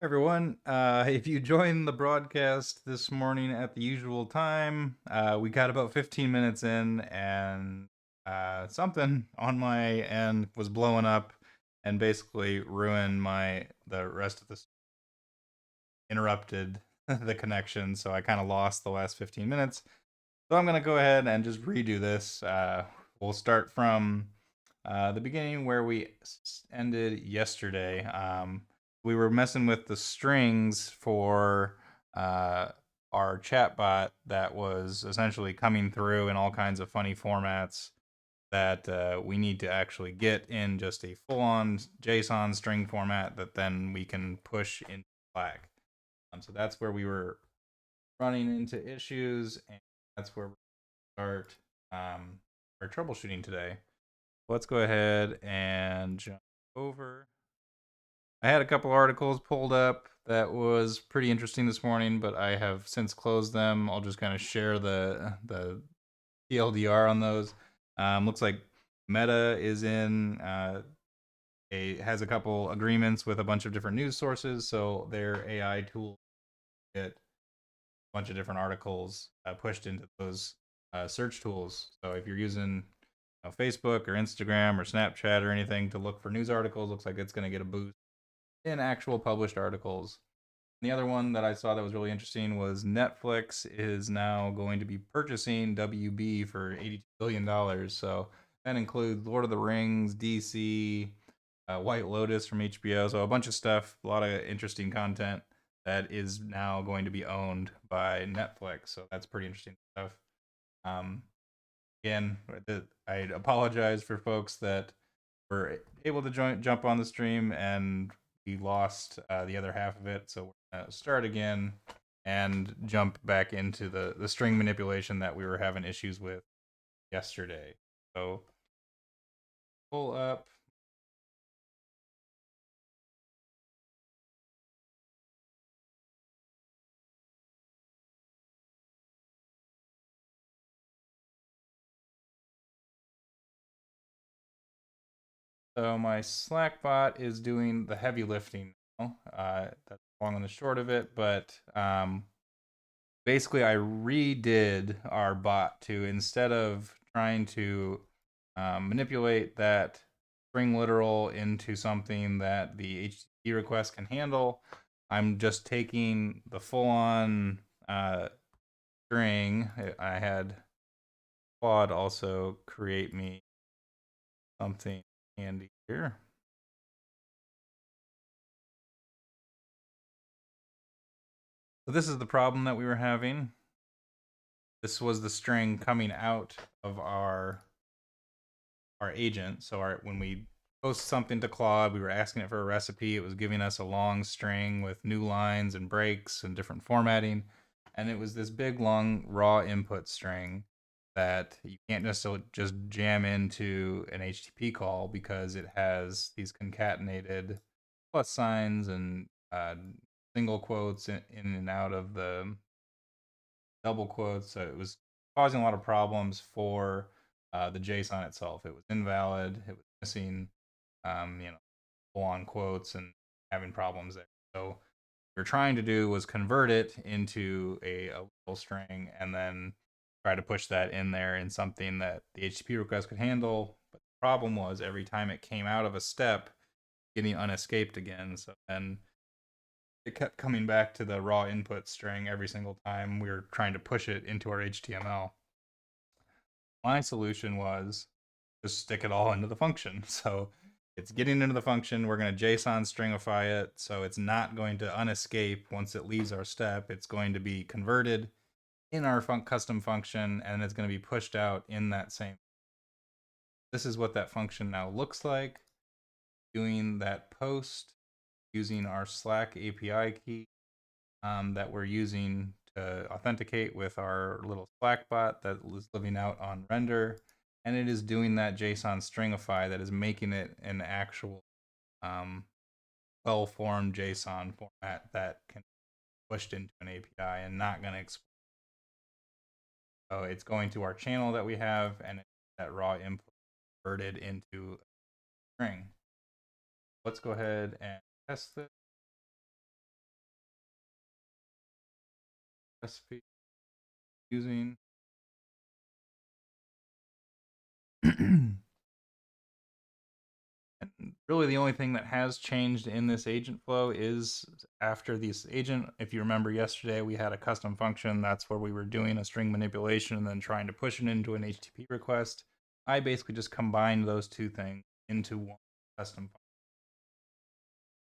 Everyone. If you joined the broadcast this morning at the usual time, we got about 15 minutes in, and something on my end was blowing up and basically ruined the rest of this, interrupted the connection. So I kind of lost the last 15 minutes. So I'm gonna go ahead and just redo this. We'll start from the beginning where we ended yesterday. We were messing with the strings for uh, our chatbot that was essentially coming through in all kinds of funny formats that we need to actually get in just a full-on JSON string format that then we can push into Slack. So that's where we were running into issues, and that's where we start our troubleshooting today. Let's go ahead and jump over. I had a couple articles pulled up that was pretty interesting this morning, but I have since closed them. I'll just kind of share the TLDR on those. Looks like Meta is in has a couple agreements with a bunch of different news sources, so their AI tool get a bunch of different articles pushed into those search tools. So if you're using Facebook or Instagram or Snapchat or anything to look for news articles, looks like it's going to get a boost in actual published articles. And the other one that I saw that was really interesting was Netflix is now going to be purchasing WB for $82 billion. So that includes Lord of the Rings, DC, White Lotus from HBO. So a bunch of stuff, a lot of interesting content that is now going to be owned by Netflix. So that's pretty interesting stuff. Um, Again, I apologize for folks that were able to jump on the stream and we lost the other half of it. So we're gonna start again and jump back into the string manipulation that we were having issues with yesterday. So pull up. So my Slack bot is doing the heavy lifting now. That's long and the short of it, but basically I redid our bot to, instead of trying to manipulate that string literal into something that the HTTP request can handle, I'm just taking the full-on string. I had Claude also create me something handy here. So this is the problem that we were having. This was the string coming out of our agent. So when we post something to Claude, we were asking it for a recipe. It was giving us a long string with new lines and breaks and different formatting. And it was this big, long, raw input string that you can't necessarily just jam into an HTTP call because it has these concatenated plus signs and single quotes in and out of the double quotes. So it was causing a lot of problems for the JSON itself. It was invalid. It was missing, full on quotes and having problems there. So what we are trying to do was convert it into a little string and then try to push that in there in something that the HTTP request could handle. But the problem was every time it came out of a step, getting unescaped again. So then it kept coming back to the raw input string every single time we were trying to push it into our HTML. My solution was just stick it all into the function. So it's getting into the function. We're going to JSON stringify it. So it's not going to unescape once it leaves our step. It's going to be converted in our custom function, and it's going to be pushed out in that same. This is what that function now looks like. Doing that post using our Slack API key that we're using to authenticate with our little Slack bot that is living out on render. And it is doing that JSON stringify that is making it an actual well-formed JSON format that can be pushed into an API and not going to export. So it's going to our channel that we have, and that raw input converted into a string. Let's go ahead and test this. recipe using. And really the only thing that has changed in this agent flow is after this agent. If you remember yesterday, we had a custom function. That's where we were doing a string manipulation and then trying to push it into an HTTP request. I basically just combined those two things into one custom function.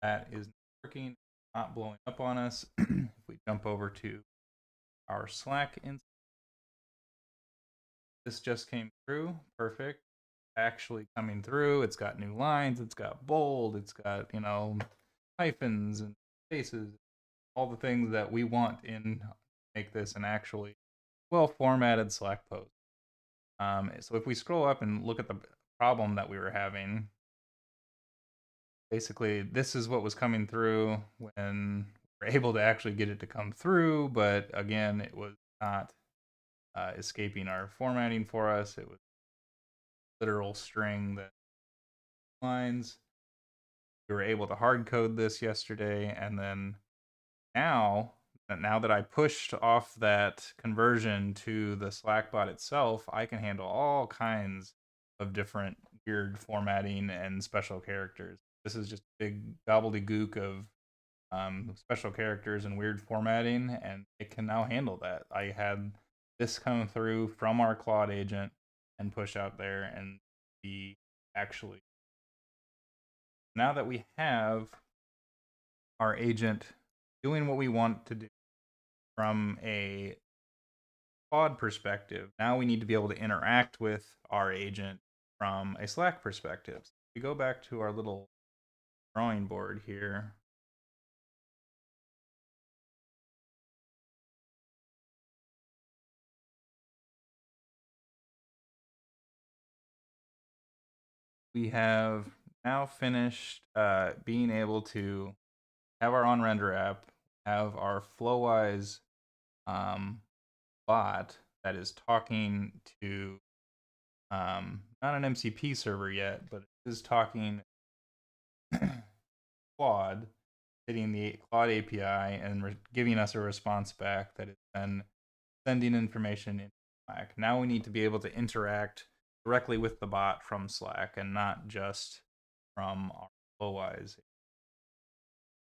That is working, not blowing up on us. If we jump over to our Slack instance, this just came through. Perfect. Actually coming through. It's got new lines. It's got bold. It's got, hyphens and spaces. All the things that we want in make this an actually well formatted Slack post. So if we scroll up and look at the problem that we were having, basically this is what was coming through when we were able to actually get it to come through. But again, it was not escaping our formatting for us. It was literal string that lines. We were able to hard code this yesterday, and then now that I pushed off that conversion to the Slack bot itself, I can handle all kinds of different weird formatting and special characters. This is just a big gobbledygook of special characters and weird formatting, and it can now handle that. I had this come through from our Claude agent and push out there, and be actually, now that we have our agent doing what we want to do from a Claude perspective, now we need to be able to interact with our agent from a Slack perspective. So we go back to our little drawing board here. We have now finished being able to have our on-render app, have our Flowise bot that is talking to not an MCP server yet, but it is talking Claude, hitting the Claude API and giving us a response back that is then sending information in Slack. Now we need to be able to interact directly with the bot from Slack and not just from our Flowise.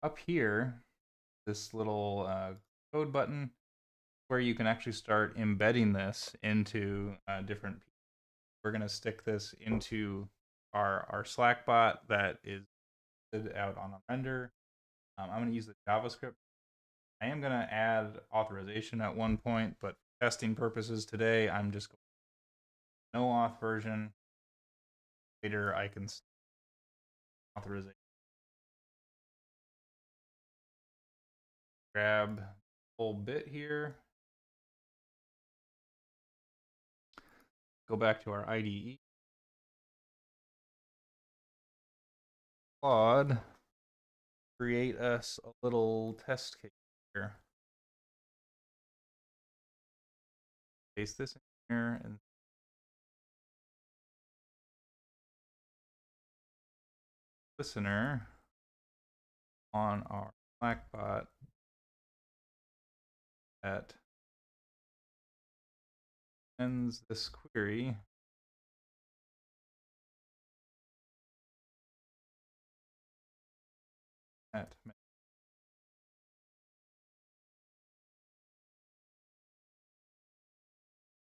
Up here, this little code button where you can actually start embedding this into different. We're going to stick this into our Slack bot that is out on a render. I'm going to use the JavaScript. I am going to add authorization at one point, but for testing purposes today, I'm just going no auth version. Later, I can authorization. Grab the whole bit here. Go back to our IDE. Claude, create us a little test case here. Paste this in here and listener on our Slack bot that sends this query at.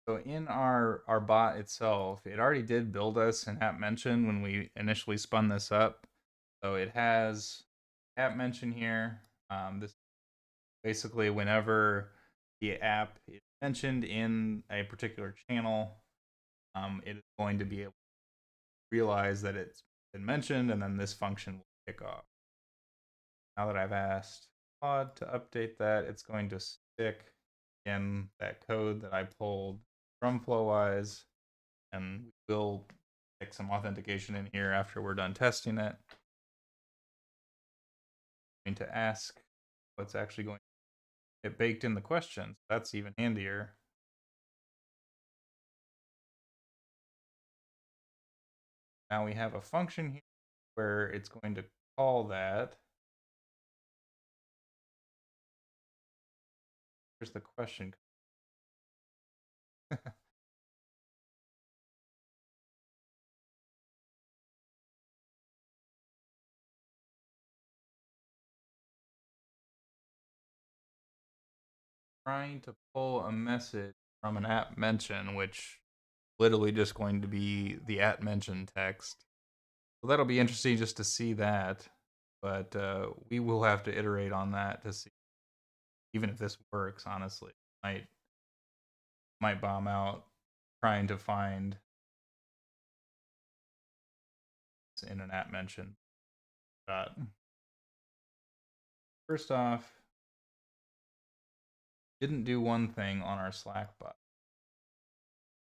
So in our bot itself, it already did build us an app mention when we initially spun this up. So it has app mention here. This basically whenever the app is mentioned in a particular channel, it is going to be able to realize that it's been mentioned, and then this function will kick off. Now that I've asked Claude to update that, it's going to stick in that code that I pulled from Flowise, and we'll stick some authentication in here after we're done testing it. I'm going to ask what's actually going to get baked in the question. So that's even handier. Now we have a function here where it's going to call that. Here's the question. Trying to pull a message from an app mention, which literally just going to be the at mention text. So that'll be interesting just to see that. But we will have to iterate on that to see, even if this works. Honestly, might bomb out trying to find in an at mention. But first off, didn't do one thing on our Slack bot.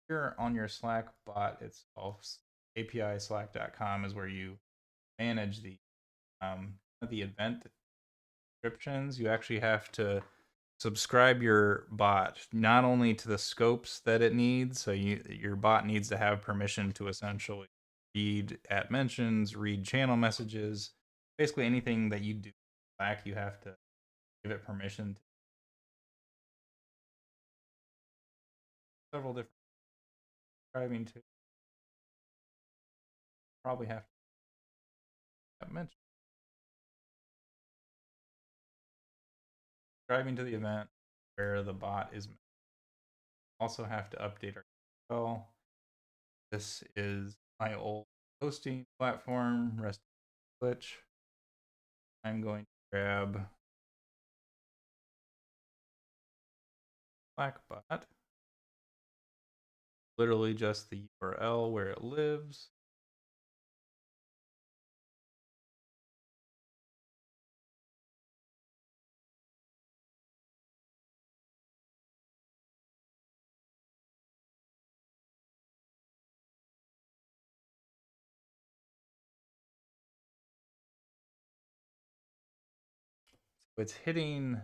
Here on your Slack bot itself, API slack.com is where you manage the event descriptions. You actually have to subscribe your bot not only to the scopes that it needs, so your bot needs to have permission to essentially read at mentions, read channel messages, basically anything that you do in Slack, you have to give it permission to several different subscribing to. Probably have to mention subscribing to the event where the bot is. Also have to update our URL. This is my old hosting platform, rest glitch. I'm going to grab Slackbot, literally just the URL where it lives. So it's hitting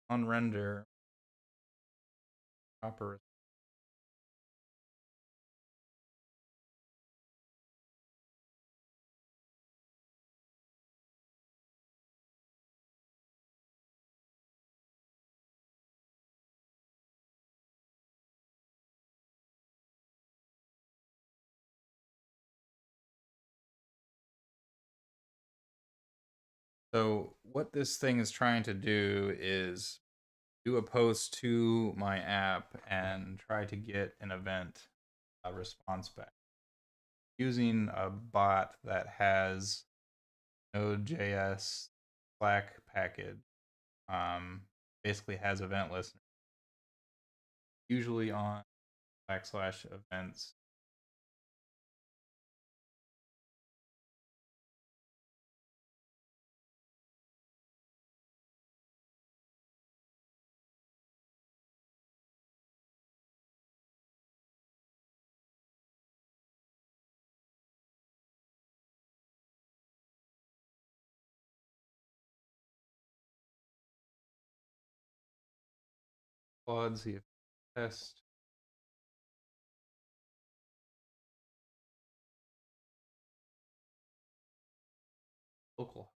on render proper. So what this thing is trying to do is do a post to my app and try to get an event response back using a bot that has Node.js Slack package. Basically has event listener, usually on /events. Claude, see if test local.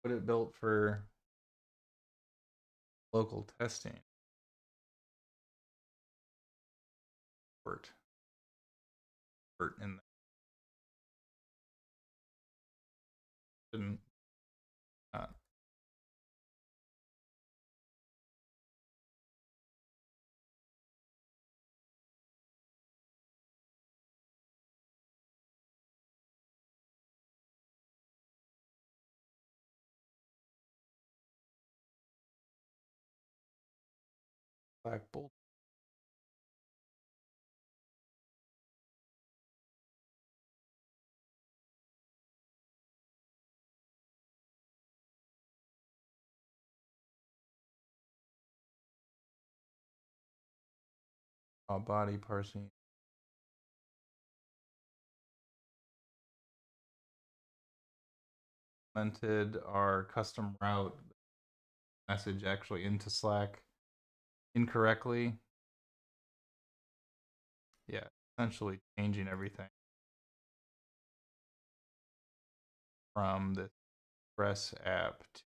Put it built for local testing. Port in didn't Black Bolt. Body parsing. Implemented our custom route message actually into Slack incorrectly. Yeah, essentially changing everything. from the Express app to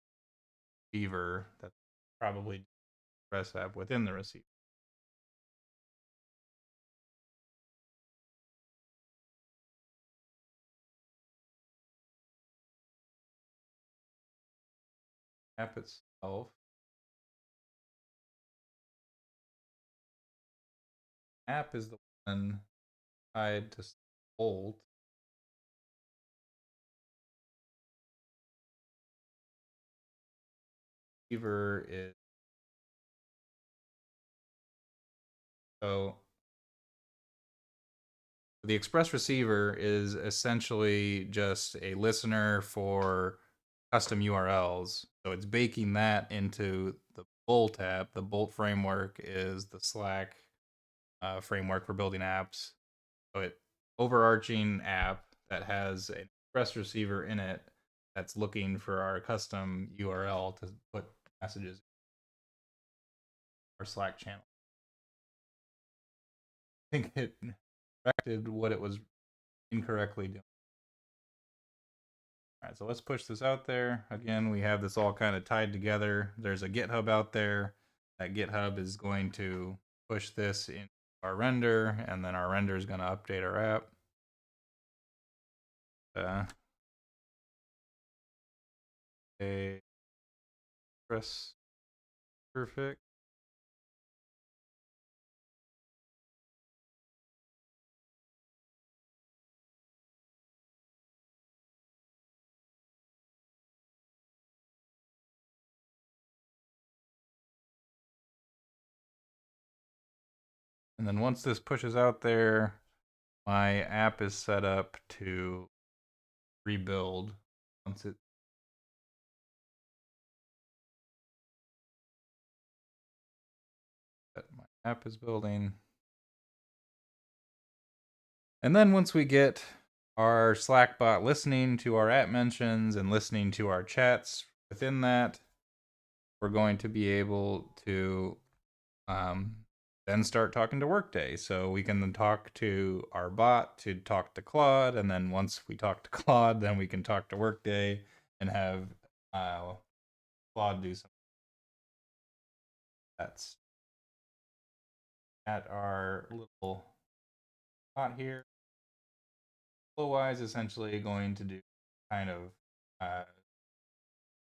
receiver. That's probably the Express app within the receiver. App itself. App is the one tied to Bolt. Receiver is so the Express receiver is essentially just a listener for custom URLs. So it's baking that into the Bolt app. The Bolt framework is the Slack framework for building apps. So it overarching app that has an Express receiver in it that's looking for our custom URL to put messages in our Slack channel. I think it corrected what it was incorrectly doing. All right, so let's push this out there. Again, we have this all kind of tied together. There's a GitHub out there. That GitHub is going to push this in our render, and then our render is going to update our app. Okay, press perfect. And then once this pushes out there, my app is set up to rebuild once it my app is building. And then once we get our Slack bot listening to our app mentions and listening to our chats within that, we're going to be able to then start talking to Workday. So we can then talk to our bot to talk to Claude, and then once we talk to Claude, then we can talk to Workday and have Claude do something. That's at our little bot here. Flowise essentially going to do kind of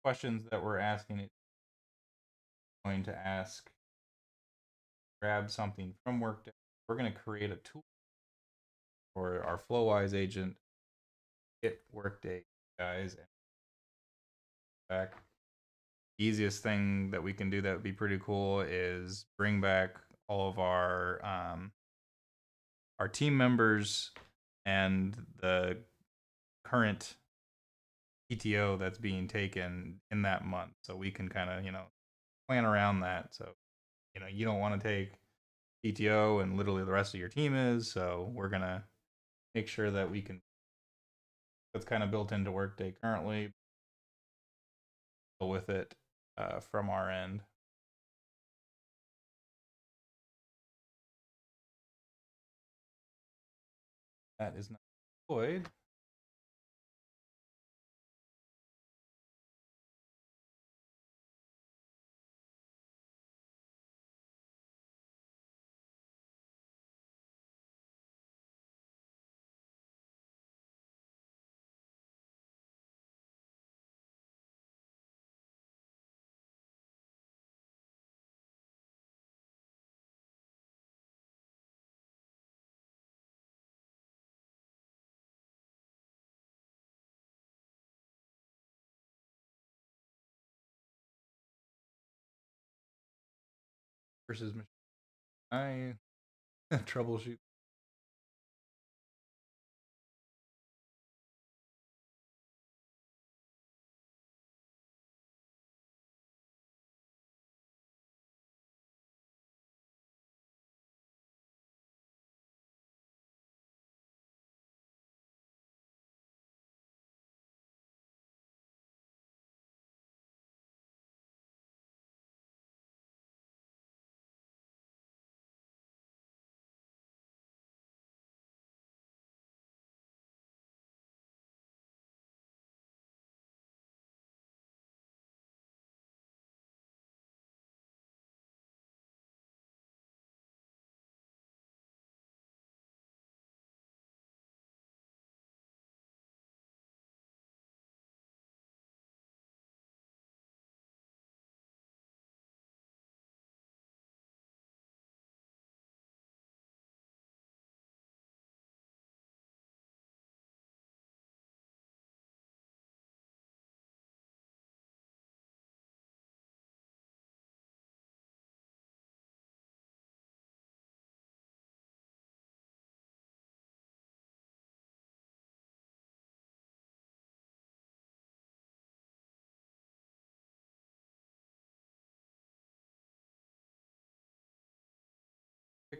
questions that we're asking. It's going to ask, grab something from Workday. We're going to create a tool for our Flowise agent. Hit Workday, guys, and back. The easiest thing that we can do that would be pretty cool is bring back all of our team members and the current PTO that's being taken in that month, so we can kind of plan around that. So you don't want to take PTO and literally the rest of your team is, so we're gonna make sure that we can. That's kind of built into Workday currently. With it from our end. That is not deployed. Versus machine. I troubleshoot.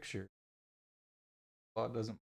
picture. Plot doesn't.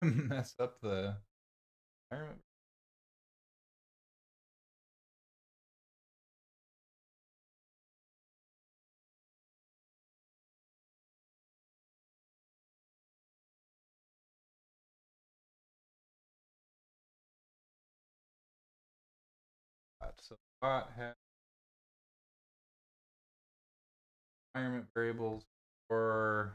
Mess up the environment. So bot has environment variables for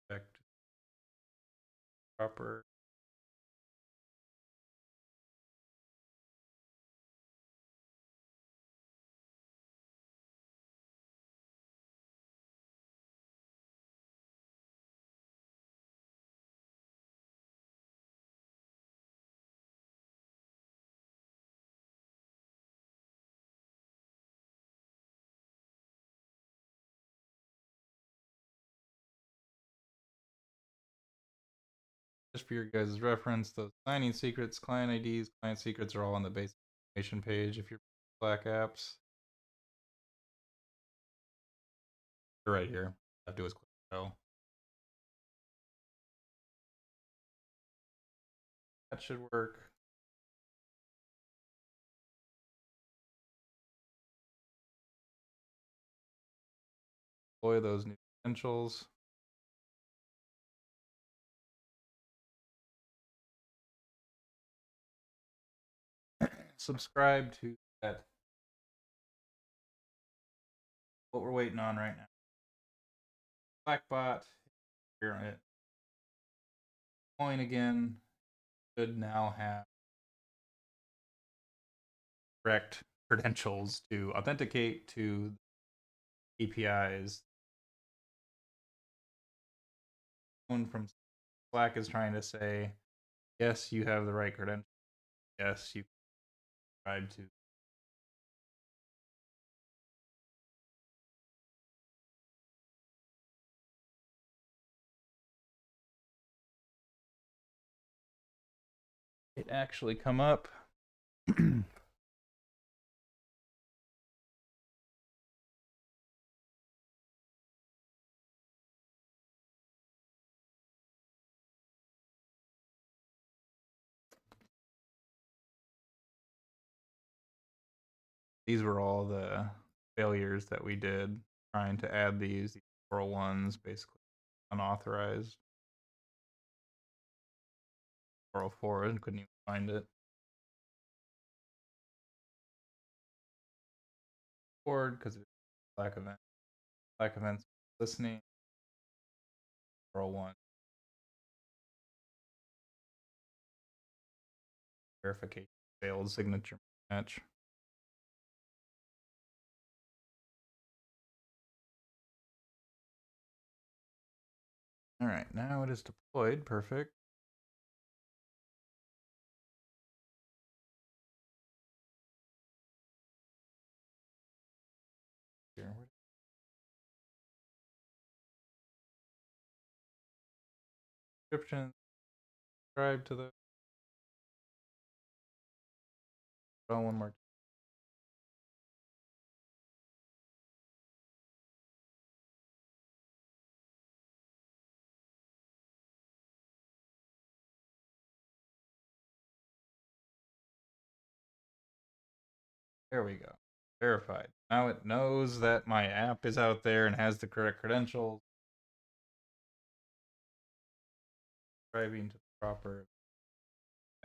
checked proper. Just for your guys' reference, those signing secrets, client IDs, client secrets are all on the basic information page if you're Slack apps. They're right here. All I have to do is click go. That should work. Deploy those new credentials. Subscribe to that. What we're waiting on right now. Slackbot. Here on it. Coin again. Should now have correct credentials to authenticate to APIs. Someone from Slack is trying to say, yes, you have the right credentials. Yes, you subscribe to. It actually come up. These were all the failures that we did trying to add these 401s, basically unauthorized. 404 and couldn't even find it. Board because of Slack event. Slack events listening. 401 verification failed signature match. All right, now it is deployed. Perfect. description, subscribe to the one more. There we go. Verified. Now it knows that my app is out there and has the correct credentials. Subscribing to the proper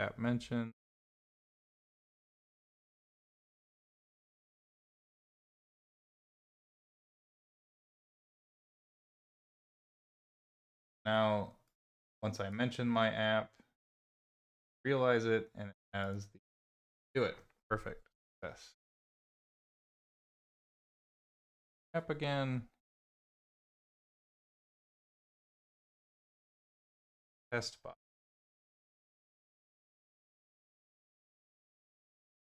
app mention. Now, once I mention my app, realize it, and it has the do it. Perfect. Yes. App again. Test bot.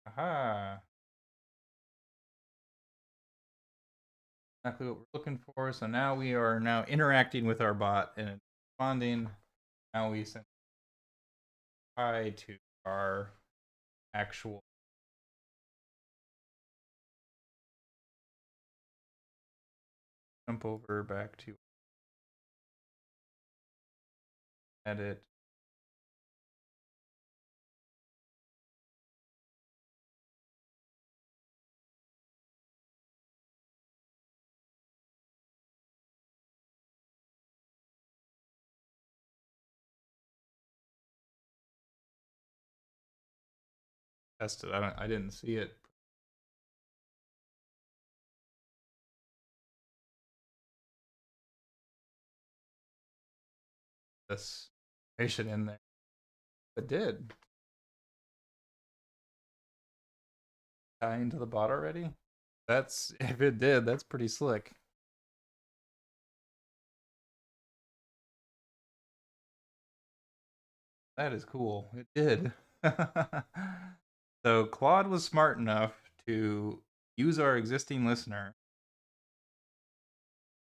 Aha. Exactly what we're looking for. So now we are now interacting with our bot and it's responding. Now we send hi to our actual jump over back to edit. Test it. I didn't see it. This information in there. It did. Tie into the bot already? That's if it did, that's pretty slick. That is cool. It did. So Claude was smart enough to use our existing listener,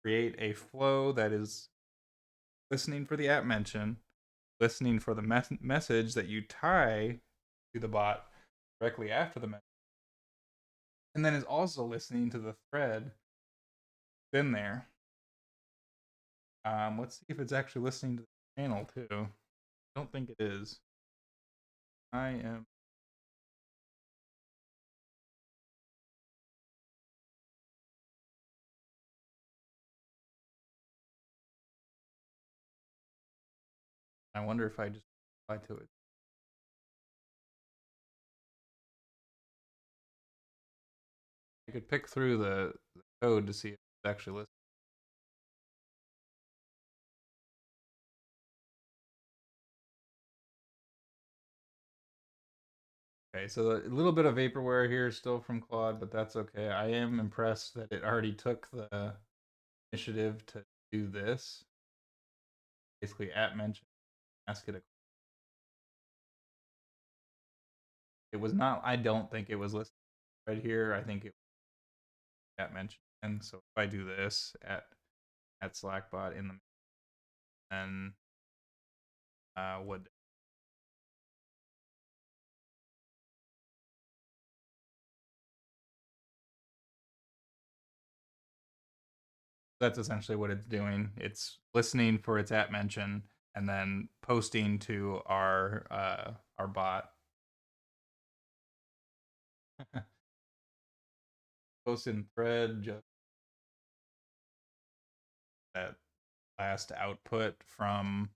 create a flow that is listening for the app mention, listening for the message that you tie to the bot directly after the message, and then is also listening to the thread in there. Let's see if it's actually listening to the channel too. I don't think it is. I am. I wonder if I just reply to it. I could pick through the code to see if it's actually listening. Okay, so a little bit of vaporware here still from Claude, but that's okay. I am impressed that it already took the initiative to do this. Basically, at mention, ask it a. It was not. I don't think it was listed right here. I think it was at mention. And so if I do this at Slackbot in the then would that's essentially what it's doing. It's listening for its at mention and then posting to our bot. Post in thread just that last output from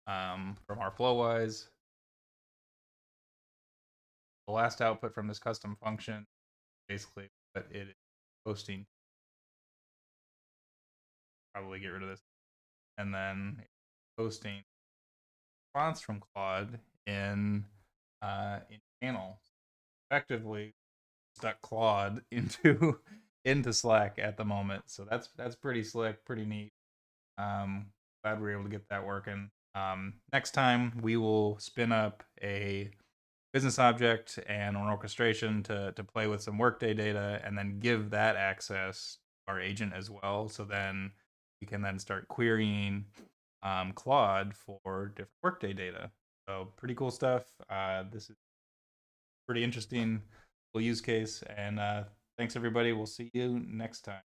our Flowise. The last output from this custom function, basically what it is posting. Probably get rid of this, and then posting response from Claude in channel. Effectively, stuck Claude into Slack at the moment. So that's pretty slick, pretty neat. Glad we were able to get that working. Next time we will spin up a business object and an orchestration to play with some Workday data, and then give that access to our agent as well. So then we can then start querying Claude for different Workday data. So pretty cool stuff. This is pretty interesting little use case. And thanks everybody. We'll see you next time.